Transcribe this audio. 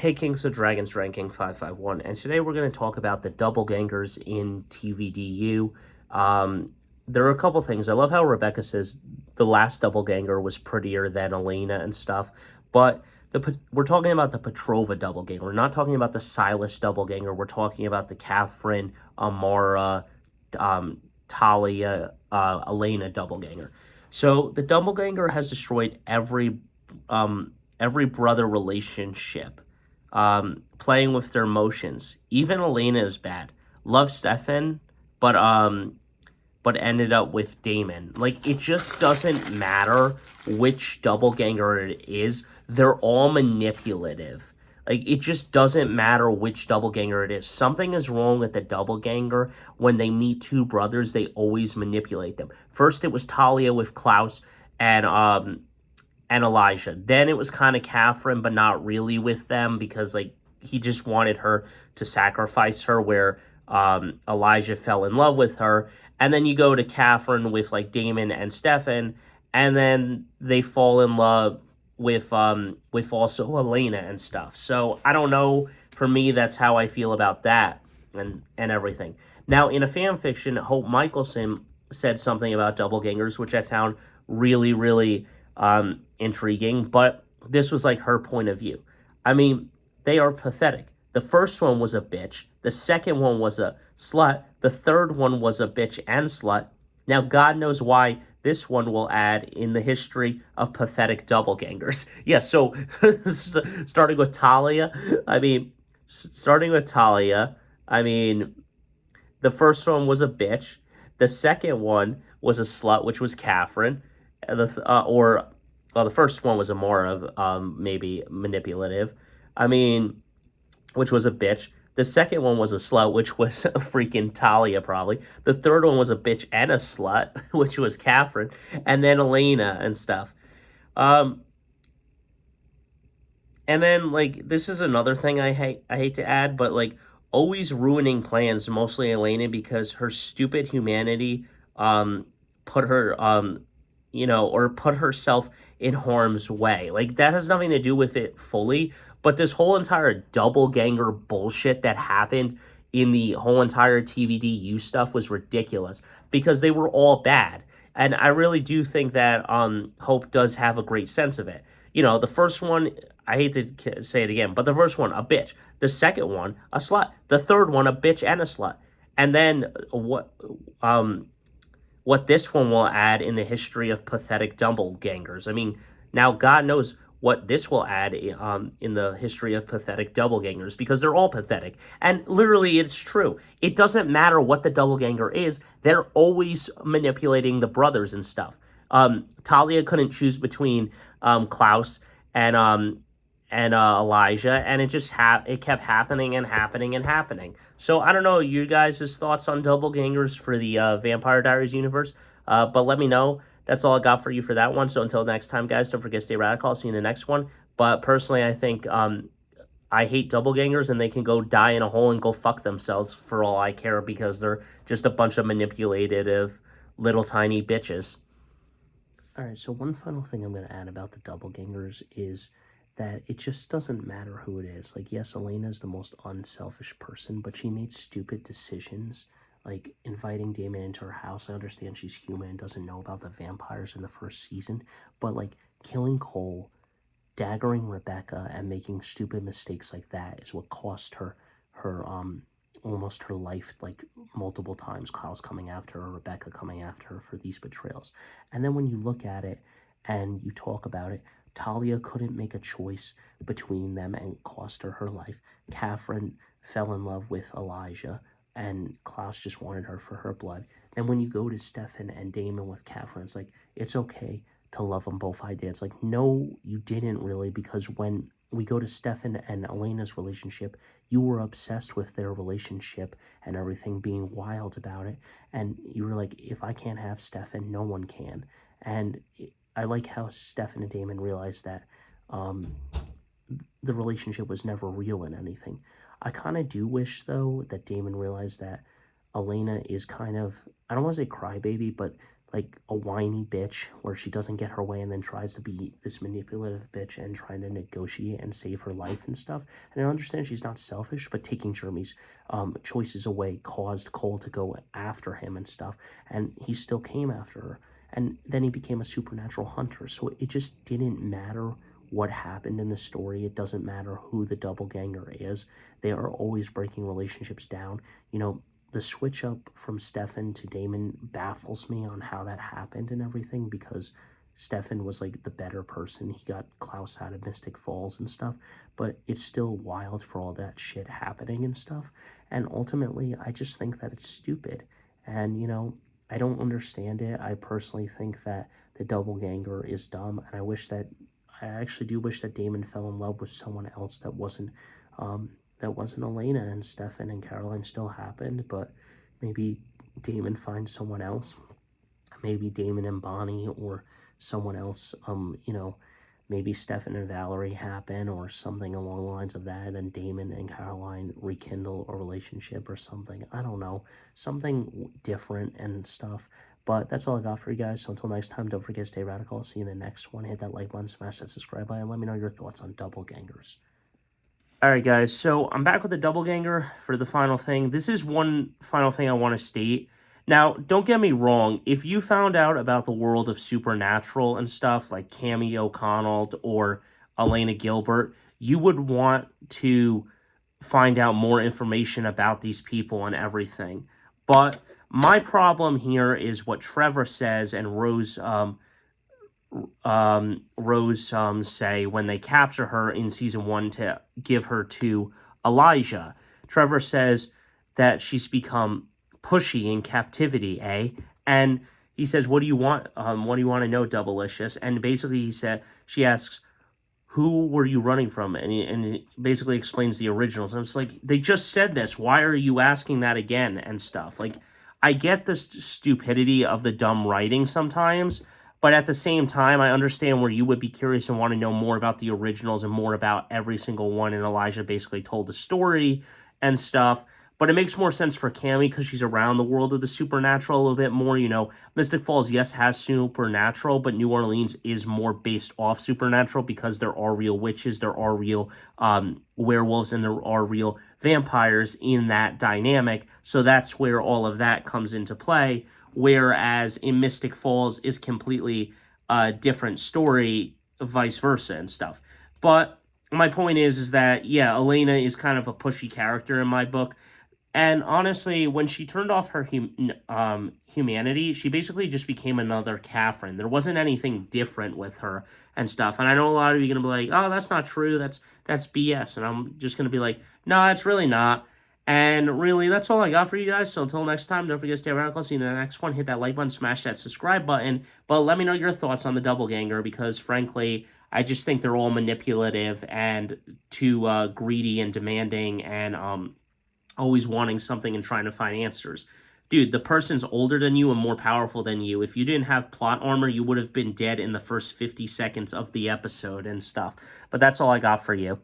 Hey Kings of Dragons ranking 551, and today we're going to talk about the doppelgangers in TVDU. There are a couple things. I love how Rebecca says the last doppelganger was prettier than Elena and stuff, but we're talking about the Petrova doppelganger. We're not talking about the Silas doppelganger. We're talking about the Catherine, Amara, Talia, Elena doppelganger. So the doppelganger has destroyed every brother relationship, playing with their emotions. Even Elena is bad. Love Stefan, but ended up with Damon. Like, it just doesn't matter which doppelganger it is. They're all manipulative. Like, it just doesn't matter which doppelganger it is. Something is wrong with the doppelganger. When they meet two brothers, they always manipulate them. First, it was Talia with Klaus and Elijah. Then it was kind of Catherine, but not really with them because, like, he just wanted her to sacrifice her, where Elijah fell in love with her. And then you go to Catherine with, like, Damon and Stefan, and then they fall in love with also Elena and stuff. So I don't know. For me, that's how I feel about that and everything. Now, in a fan fiction, Hope Michelson said something about doppelgangers, which I found really, really intriguing, but this was like her point of view. I mean, they are pathetic. The first one was a bitch. The second one was a slut. The third one was a bitch and slut. Now, God knows why this one will add in the history of pathetic doppelgangers. Yeah, so starting with Talia, the first one was a bitch. The second one was a slut, which was Catherine. The first one was a more of maybe manipulative. Which was a bitch. The second one was a slut, which was a freaking Talia, probably. The third one was a bitch and a slut, which was Catherine, and then Elena and stuff. And then, like, this is another thing I hate to add, but, like, always ruining plans, mostly Elena, because her stupid humanity put her or put herself in harm's way. Like, that has nothing to do with it fully, but this whole entire doppelganger bullshit that happened in the whole entire TVDU stuff was ridiculous because they were all bad. And I really do think that Hope does have a great sense of it. The first one, I hate to say it again, but the first one, a bitch. The second one, a slut. The third one, a bitch and a slut. And then what this one will add in the history of pathetic doppelgangers. I mean, now God knows what this will add in the history of pathetic doppelgangers, because they're all pathetic. And literally, it's true. It doesn't matter what the doppelganger is. They're always manipulating the brothers and stuff. Talia couldn't choose between Klaus and Elijah, and it kept happening and happening and happening. So I don't know you guys' thoughts on doppelgangers for the Vampire Diaries universe, but let me know. That's all I got for you for that one. So until next time, guys, don't forget to stay radical. I'll see you in the next one. But personally, I think I hate doppelgangers, and they can go die in a hole and go fuck themselves for all I care, because they're just a bunch of manipulative little tiny bitches. All right, so one final thing I'm going to add about the doppelgangers is that it just doesn't matter who it is. Like, yes, Elena is the most unselfish person, but she made stupid decisions, like inviting Damon into her house. I understand she's human and doesn't know about the vampires in the first season, but, like, killing Cole, daggering Rebecca, and making stupid mistakes like that is what cost her almost her life, like, multiple times. Klaus coming after her, Rebecca coming after her for these betrayals. And then when you look at it and you talk about it, Talia couldn't make a choice between them and cost her life. Catherine fell in love with Elijah, and Klaus just wanted her for her blood. Then when you go to Stefan and Damon with Catherine, it's like, it's okay to love them both. I did. It's like, no, you didn't really, because when we go to Stefan and Elena's relationship, you were obsessed with their relationship and everything, being wild about it. And you were like, if I can't have Stefan, no one can. And I like how Stefan and Damon realized that the relationship was never real in anything. I kind of do wish, though, that Damon realized that Elena is kind of, I don't want to say crybaby, but like a whiny bitch where she doesn't get her way and then tries to be this manipulative bitch and trying to negotiate and save her life and stuff. And I understand she's not selfish, but taking Jeremy's choices away caused Cole to go after him and stuff. And he still came after her. And then he became a supernatural hunter. So it just didn't matter what happened in the story. It doesn't matter who the doppelganger is. They are always breaking relationships down. You know, the switch up from Stefan to Damon baffles me on how that happened and everything, because Stefan was like the better person. He got Klaus out of Mystic Falls and stuff, but it's still wild for all that shit happening and stuff. And ultimately, I just think that it's stupid. And, you know, I don't understand it. I personally think that the doppelganger is dumb, and I actually do wish that Damon fell in love with someone else that wasn't Elena, and Stefan and Caroline still happened, but maybe Damon finds someone else. Maybe Damon and Bonnie or someone else, you know, maybe Stefan and Valerie happen or something along the lines of that, and Damon and Caroline rekindle a relationship or something. I don't know. Something different and stuff. But that's all I got for you guys. So until next time, don't forget to stay radical. I'll see you in the next one. Hit that like button, smash that subscribe button, and let me know your thoughts on doppelgangers. Alright guys, so I'm back with the doppelganger for the final thing. This is one final thing I want to state. Now, don't get me wrong, if you found out about the world of Supernatural and stuff like Cammy O'Connell or Elena Gilbert, you would want to find out more information about these people and everything. But my problem here is what Trevor says and Rose say when they capture her in season 1 to give her to Elijah. Trevor says that she's become pushy in captivity, eh? And he says, "What do you want? What do you want to know, Doublelicious?" And basically, she asks, "Who were you running from?" And he basically explains the originals. And it's like, they just said this. Why are you asking that again and stuff? Like, I get the stupidity of the dumb writing sometimes, but at the same time, I understand where you would be curious and want to know more about the originals and more about every single one. And Elijah basically told the story and stuff. But it makes more sense for Cammy because she's around the world of the supernatural a little bit more. You know, Mystic Falls, yes, has supernatural, but New Orleans is more based off supernatural because there are real witches, there are real werewolves, and there are real vampires in that dynamic. So that's where all of that comes into play. Whereas in Mystic Falls is completely a different story, vice versa and stuff. But my point is that, yeah, Elena is kind of a pushy character in my book. And honestly, when she turned off her humanity, she basically just became another Catherine. There wasn't anything different with her and stuff. And I know a lot of you are going to be like, oh, that's not true. That's BS. And I'm just going to be like, no, it's really not. And really, that's all I got for you guys. So until next time, don't forget to stay radical. See you in the next one. Hit that like button, smash that subscribe button. But let me know your thoughts on the doppelganger because, frankly, I just think they're all manipulative and too greedy and demanding and always wanting something and trying to find answers. Dude, the person's older than you and more powerful than you. If you didn't have plot armor, you would have been dead in the first 50 seconds of the episode and stuff. But that's all I got for you.